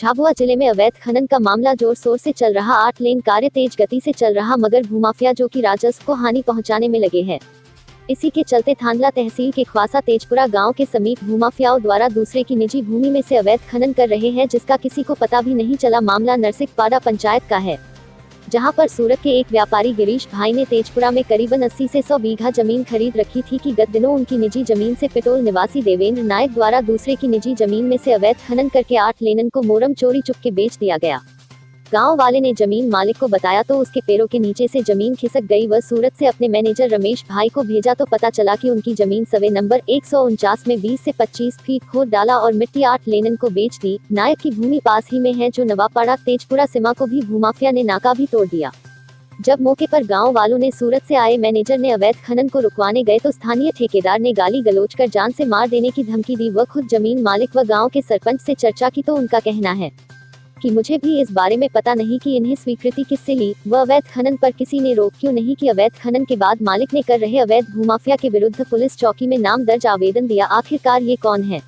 झाबुआ जिले में अवैध खनन का मामला जोर शोर से चल रहा। 8 लेन कार्य तेज गति से चल रहा, मगर भूमाफिया जो कि राजस्व को हानि पहुंचाने में लगे हैं। इसी के चलते थांदला तहसील के ख्वासा तेजपुरा गांव के समीप भूमाफियाओं द्वारा दूसरे की निजी भूमि में से अवैध खनन कर रहे हैं, जिसका किसी को पता भी नहीं चला। मामला नरसिंहपाड़ा पंचायत का है, जहां पर सूरत के एक व्यापारी गिरीश भाई ने तेजपुरा में करीबन 80 से 100 बीघा जमीन खरीद रखी थी कि गत दिनों उनकी निजी जमीन से पिटोल निवासी देवेंद्र नायक द्वारा दूसरे की निजी जमीन में से अवैध खनन करके 8 लेनन को मोरम चोरी चुपके बेच दिया गया। गांव वाले ने जमीन मालिक को बताया तो उसके पैरों के नीचे से जमीन खिसक गई। वह सूरत से अपने मैनेजर रमेश भाई को भेजा तो पता चला कि उनकी जमीन सर्वे नंबर 149 में 20 से 25 फीट खोद डाला और मिट्टी 8 लेनन को बेच दी। नायक की भूमि पास ही में है, जो नवापाड़ा तेजपुरा सीमा को भी भूमाफिया ने नाका भी तोड़ दिया। जब मौके पर गांव वालों ने सूरत से आए मैनेजर ने अवैध खनन को रुकवाने गए तो स्थानीय ठेकेदार ने गाली गलौज कर जान से मार देने की धमकी दी। वह खुद जमीन मालिक व गांव के सरपंच से चर्चा की तो उनका कहना है कि मुझे भी इस बारे में पता नहीं कि इन्हें स्वीकृति किससे ली, वह अवैध खनन पर किसी ने रोक क्यों नहीं की। अवैध खनन के बाद मालिक ने कर रहे अवैध भूमाफिया के विरुद्ध पुलिस चौकी में नाम दर्ज आवेदन दिया। आखिरकार ये कौन है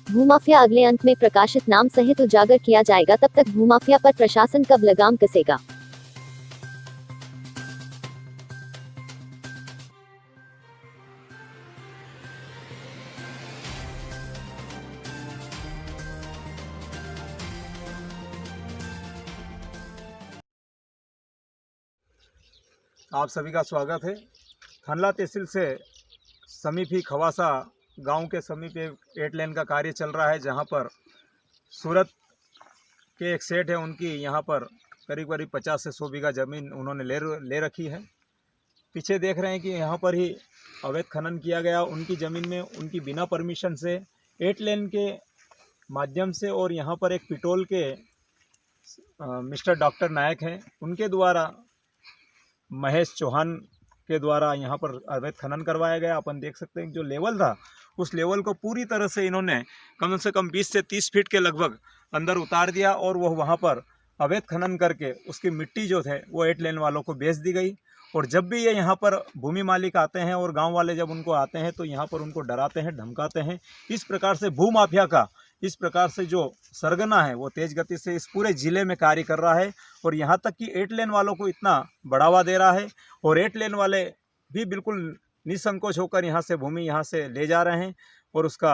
भूमाफिया, अगले अंक में प्रकाशित नाम सहित उजागर किया जाएगा। तब तक भूमाफिया पर प्रशासन कब लगाम कसेगा? आप सभी का स्वागत है। थांदला तहसील से समीप ही खवासा गांव के समीप एक 8 लेन का कार्य चल रहा है, जहां पर सूरत के एक सेठ है, उनकी यहां पर करीब 50 से 100 बीघा ज़मीन उन्होंने ले रखी है। पीछे देख रहे हैं कि यहां पर ही अवैध खनन किया गया उनकी ज़मीन में, उनकी बिना परमिशन से 8 लेन के माध्यम से। और यहां पर एक पिटोल के मिस्टर डॉक्टर नायक हैं, उनके द्वारा महेश चौहान के द्वारा यहाँ पर अवैध खनन करवाया गया। अपन देख सकते हैं कि जो लेवल था उस लेवल को पूरी तरह से इन्होंने कम से कम 20 से 30 फीट के लगभग अंदर उतार दिया और वह वहाँ पर अवैध खनन करके उसकी मिट्टी जो थे वो 8 लेन वालों को बेच दी गई। और जब भी ये यहाँ पर भूमि मालिक आते हैं और गांव वाले जब उनको आते हैं तो यहाँ पर उनको डराते हैं, धमकाते हैं। इस प्रकार से भूमाफिया का इस प्रकार से जो सरगना है वो तेज गति से इस पूरे ज़िले में कार्य कर रहा है। और यहाँ तक कि 8 लेन वालों को इतना बढ़ावा दे रहा है और 8 लेन वाले भी बिल्कुल निसंकोच होकर यहाँ से भूमि यहाँ से ले जा रहे हैं और उसका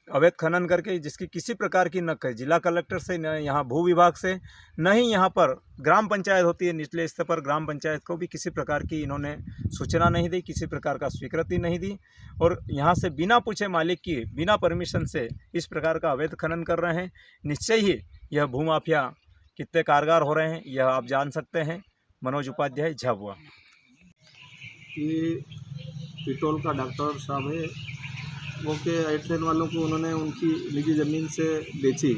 अवैध खनन करके, जिसकी किसी प्रकार की न जिला कलेक्टर से, न यहाँ भू विभाग से, न ही यहाँ पर ग्राम पंचायत होती है निचले स्तर पर, ग्राम पंचायत को भी किसी प्रकार की इन्होंने सूचना नहीं दी, किसी प्रकार का स्वीकृति नहीं दी। और यहाँ से बिना पूछे मालिक की, बिना परमिशन से इस प्रकार का अवैध खनन कर रहे हैं। निश्चय ही यह भूमाफिया कितने कारगर हो रहे हैं यह आप जान सकते हैं। मनोज उपाध्याय, झाबुआ। कि पिटोल का डॉक्टर साहब है, वो के 8 लेन वालों को उन्होंने उनकी निजी ज़मीन से बेची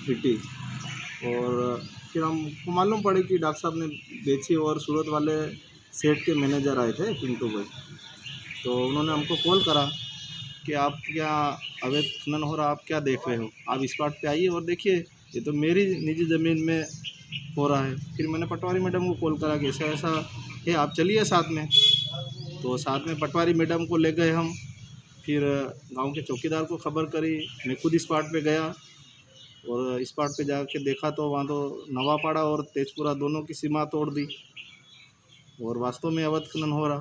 मिट्टी। और फिर हमको मालूम पड़े कि डॉक्टर साहब ने बेची और सूरत वाले सेठ के मैनेजर आए थे पिंटू भाई, तो उन्होंने हमको कॉल करा कि आप क्या अवैध खनन हो रहा, आप क्या देख रहे हो, आप स्पॉट पे आइए और देखिए, ये तो मेरी निजी ज़मीन में हो रहा है। फिर मैंने पटवारी मैडम को कॉल करा कि ऐसा ऐसा है, आप चलिए साथ में। तो साथ में पटवारी मैडम को ले गए हम। फिर गांव के चौकीदार को खबर करी, मैं खुद स्पॉट पे गया और स्पॉट पे जाके देखा तो वहाँ तो नवापाड़ा और तेजपुरा दोनों की सीमा तोड़ दी और वास्तव में अवैध खनन हो रहा।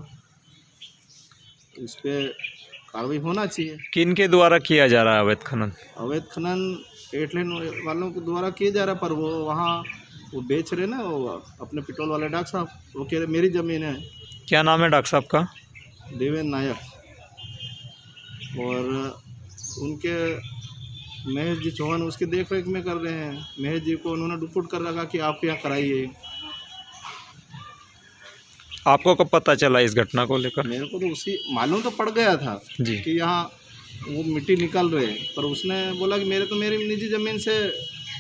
तो इस पर कार्रवाई होना चाहिए। किन के द्वारा किया जा रहा है अवैध खनन? अवैध खनन 8 लेन वालों के द्वारा किया जा रहा, पर वो वहाँ वो बेच रहे ना, वो अपने पिटोल वाले डॉक्टर साहब, वो कह रहे मेरी ज़मीन है। क्या नाम है डॉक्टर साहब का? देवेंद्र नायक। और उनके महेश जी चौहान उसके देख रेख में कर रहे हैं। महेश जी को उन्होंने डिपुट कर रखा कि आप यहाँ कराइए। आपको कब पता चला इस घटना को लेकर? मेरे को तो उसी मालूम तो पड़ गया था जी कि यहाँ वो मिट्टी निकल रहे हैं, पर उसने बोला कि मेरी निजी ज़मीन से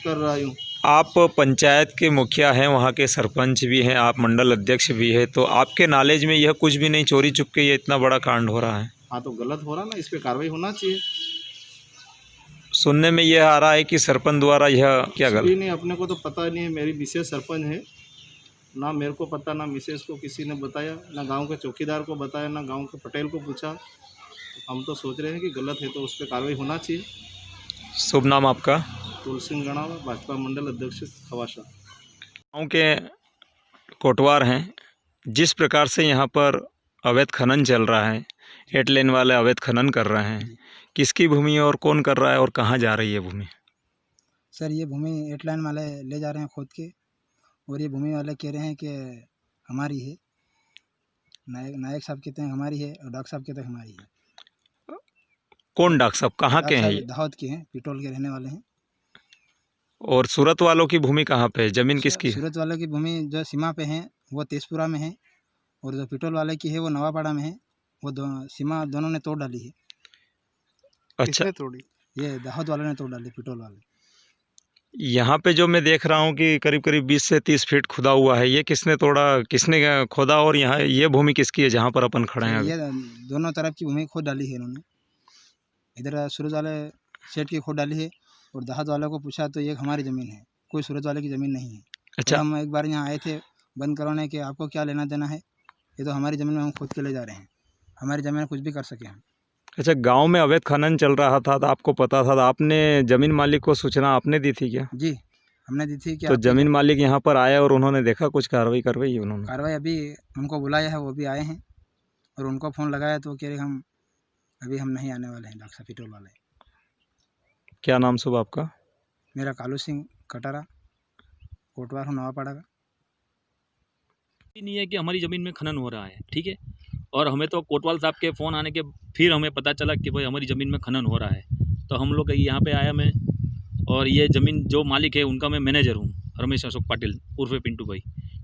कर रहा हूँ। आप पंचायत के मुखिया हैं, वहाँ के सरपंच भी हैं, आप मंडल अध्यक्ष भी हैं, तो आपके नॉलेज में यह कुछ भी नहीं, चोरी चुपके ये इतना बड़ा कांड हो रहा है? हाँ, तो गलत हो रहा ना, इस पर कार्रवाई होना चाहिए। सुनने में यह आ रहा है कि सरपंच द्वारा यह क्या गलत? नहीं, अपने को तो पता नहीं है। मेरी मिसेस सरपंच है ना, मेरे को पता ना, मिसेस को किसी ने बताया ना, गांव के चौकीदार को बताया ना, गांव के पटेल को पूछा। तो हम तो सोच रहे हैं कि गलत है तो उस पर कार्रवाई होना चाहिए। शुभ नाम आपका? तुलसिंह गणा, भाजपा मंडल अध्यक्ष खवासा। गाँव के कोटवार हैं, जिस प्रकार से यहाँ पर अवैध खनन चल रहा है, 8 लेन वाले अवैध खनन कर रहे हैं, किसकी भूमि है और कौन कर रहा है और कहाँ जा रही है भूमि? सर ये भूमि 8 लाइन वाले ले जा रहे हैं खोद के, और ये भूमि वाले कह रहे हैं कि हमारी है। नायक साहब कहते हैं हमारी है, और डॉक्टर साहब कहते हैं हमारी है। कौन डॉक्टर साहब कहाँ के हैं? दाहोद के हैं, पिटोल के रहने वाले हैं। और सूरत वालों की भूमि कहाँ पे है? जमीन किसकी है? सूरत वालों की भूमि जो सीमा पे है वो तेजपुरा में है, और जो पिटोल वाले की है वो नवापाड़ा में है। वो सीमा दोनों ने तोड़ डाली है। अच्छा, तोड़ी? ये दाहोद वालों ने तोड़ डाली, पिटोल वाले। यहाँ पे जो मैं देख रहा हूँ कि करीब करीब 20 से 30 फीट खुदा हुआ है, ये किसने तोड़ा, किसने खोदा, और यहाँ ये भूमि किसकी है जहाँ पर अपन खड़े हैं अभी? ये दोनों तरफ की भूमि खोद डाली है इन्होंने। इधर सूरत वाले सेठ की खोद डाली है, और दाहोद वालों को पूछा तो ये हमारी ज़मीन है, कोई सूरत वाले की ज़मीन नहीं है। अच्छा, तो हम एक बार यहाँ आए थे बंद करवाने के, आपको क्या लेना देना है, ये तो हमारी ज़मीन में हम खोद के ले जा रहे हैं, हमारी ज़मीन में कुछ भी कर सके हम। अच्छा, गांव में अवैध खनन चल रहा था तो आपको पता था, तो आपने ज़मीन मालिक को सूचना आपने दी थी क्या? जी हमने दी थी। क्या तो ज़मीन मालिक यहाँ पर आया और उन्होंने देखा, कुछ कार्रवाई करवाई उन्होंने? कार्रवाई अभी उनको बुलाया है, वो भी आए हैं, और उनको फ़ोन लगाया तो वो कह रहे हम नहीं आने वाले हैं, डॉक्टर पिटोल वाले। क्या नाम सुबह आपका? मेरा कालू सिंह कटारा, कोटवार हूँ नवापाड़ा का। नहीं है कि हमारी ज़मीन में खनन हो रहा है, ठीक है। और हमें तो कोटवाल साहब के फ़ोन आने के फिर हमें पता चला कि भाई हमारी ज़मीन में खनन हो रहा है। तो हम लोग यहाँ पे आया मैं, और ये ज़मीन जो मालिक है उनका मैं मैनेजर हूँ, रमेश अशोक पाटिल उर्फे पिंटू भाई,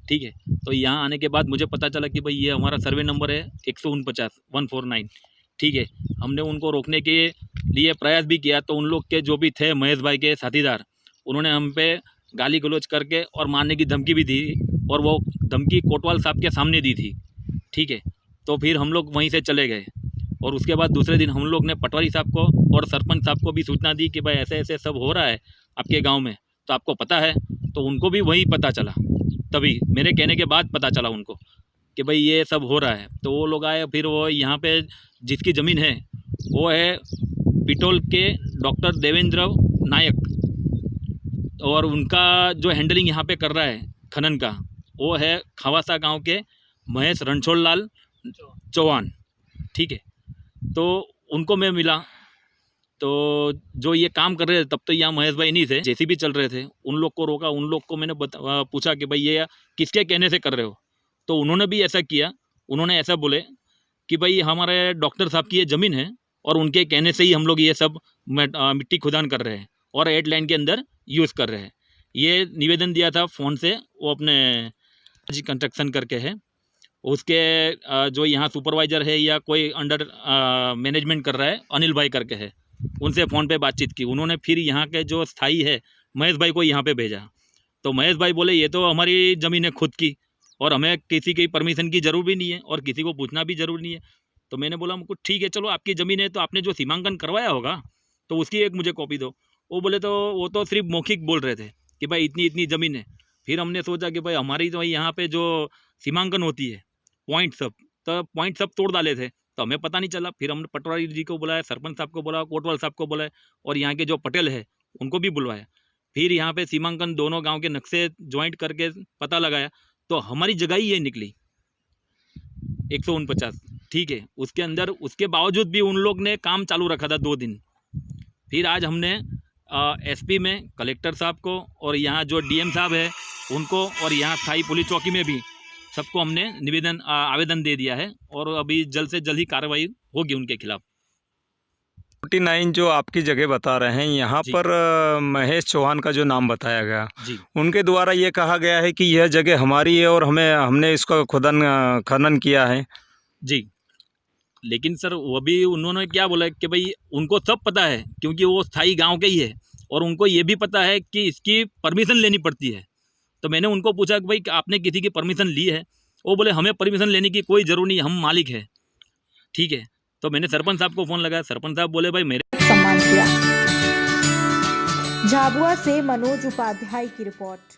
ठीक है। तो यहाँ आने के बाद मुझे पता चला कि भाई ये हमारा सर्वे नंबर है 149, ठीक है। हमने उनको रोकने के लिए प्रयास भी किया, तो उन लोग के जो भी थे महेश भाई के साथीदार, उन्होंने हम पे गाली गलौज करके और मारने की धमकी भी दी, और वो धमकी कोटवाल साहब के सामने दी थी, ठीक है। तो फिर हम लोग वहीं से चले गए, और उसके बाद दूसरे दिन हम लोग ने पटवारी साहब को और सरपंच साहब को भी सूचना दी कि भाई ऐसे ऐसे सब हो रहा है आपके गांव में, तो आपको पता है? तो उनको भी वही पता चला, तभी मेरे कहने के बाद पता चला उनको कि भाई ये सब हो रहा है। तो वो लोग आए, फिर वो यहाँ पे जिसकी ज़मीन है वो है पिटोल के डॉक्टर देवेंद्र नायक, और उनका जो हैंडलिंग यहाँ पे कर रहा है खनन का वो है खवासा गांव के महेश रणछोड़ लाल चौहान, ठीक है। तो उनको मैं मिला, तो जो ये काम कर रहे थे तब तो यहाँ महेश भाई नहीं थे, जेसीबी चल रहे थे। उन लोग को रोका, उन लोग को मैंने पूछा कि भाई ये किसके कहने से कर रहे हो? तो उन्होंने भी ऐसा किया, उन्होंने ऐसा बोले कि भाई हमारे डॉक्टर साहब की ये ज़मीन है, और उनके कहने से ही हम लोग ये सब मिट्टी खुदान कर रहे हैं और 8 लाइन के अंदर यूज़ कर रहे हैं। ये निवेदन दिया था फ़ोन से, वो अपने जी कंस्ट्रक्शन करके है, उसके जो यहाँ सुपरवाइज़र है या कोई अंडर मैनेजमेंट कर रहा है, अनिल भाई करके है, उनसे फ़ोन पे बातचीत की। उन्होंने फिर यहाँ के जो स्थायी है महेश भाई को यहाँ पे भेजा। तो महेश भाई बोले ये तो हमारी ज़मीन है खुद की, और हमें किसी की परमिशन की ज़रूर भी नहीं है, और किसी को पूछना भी ज़रूर नहीं है। तो मैंने बोला हमको ठीक है, चलो आपकी ज़मीन है तो आपने जो सीमांकन करवाया होगा तो उसकी एक मुझे कॉपी दो। वो बोले तो वो तो सिर्फ मौखिक बोल रहे थे कि भाई इतनी इतनी ज़मीन है। फिर हमने सोचा कि भाई हमारी तो यहाँ पे जो सीमांकन होती है पॉइंट सब, तो पॉइंट सब तोड़ डाले थे, तो हमें पता नहीं चला। फिर हमने पटवारी जी को बुलाया, सरपंच साहब को बुलाया, कोटवाल साहब को बुलाया, और यहाँ के जो पटेल है उनको भी बुलवाया। फिर यहाँ पे सीमांकन दोनों गांव के नक्शे ज्वाइंट करके पता लगाया, तो हमारी जगह ही ये निकली 149, ठीक है। उसके अंदर उसके बावजूद भी उन लोग ने काम चालू रखा था 2 दिन। फिर आज हमने एसपी में कलेक्टर साहब को, और यहाँ जो डीएम साहब है उनको, और यहाँ स्थायी पुलिस चौकी में भी सबको हमने आवेदन दे दिया है, और अभी जल्द से जल्द ही कार्रवाई होगी उनके खिलाफ। 49 जो आपकी जगह बता रहे हैं, यहाँ पर महेश चौहान का जो नाम बताया गया जी, उनके द्वारा ये कहा गया है कि यह जगह हमारी है और हमने इसका खनन किया है। जी, लेकिन सर वो भी उन्होंने क्या बोला कि भाई उनको सब पता है, क्योंकि वो स्थायी गांव के ही है, और उनको ये भी पता है कि इसकी परमिशन लेनी पड़ती है। तो मैंने उनको पूछा कि भाई आपने किसी की परमिशन ली है? वो बोले हमें परमिशन लेने की कोई ज़रूरत नहीं, हम मालिक है, ठीक है। तो मैंने सरपंच साहब को फ़ोन लगाया, सरपंच साहब बोले भाई मेरे सम्मान किया। झाबुआ से मनोज उपाध्याय की रिपोर्ट।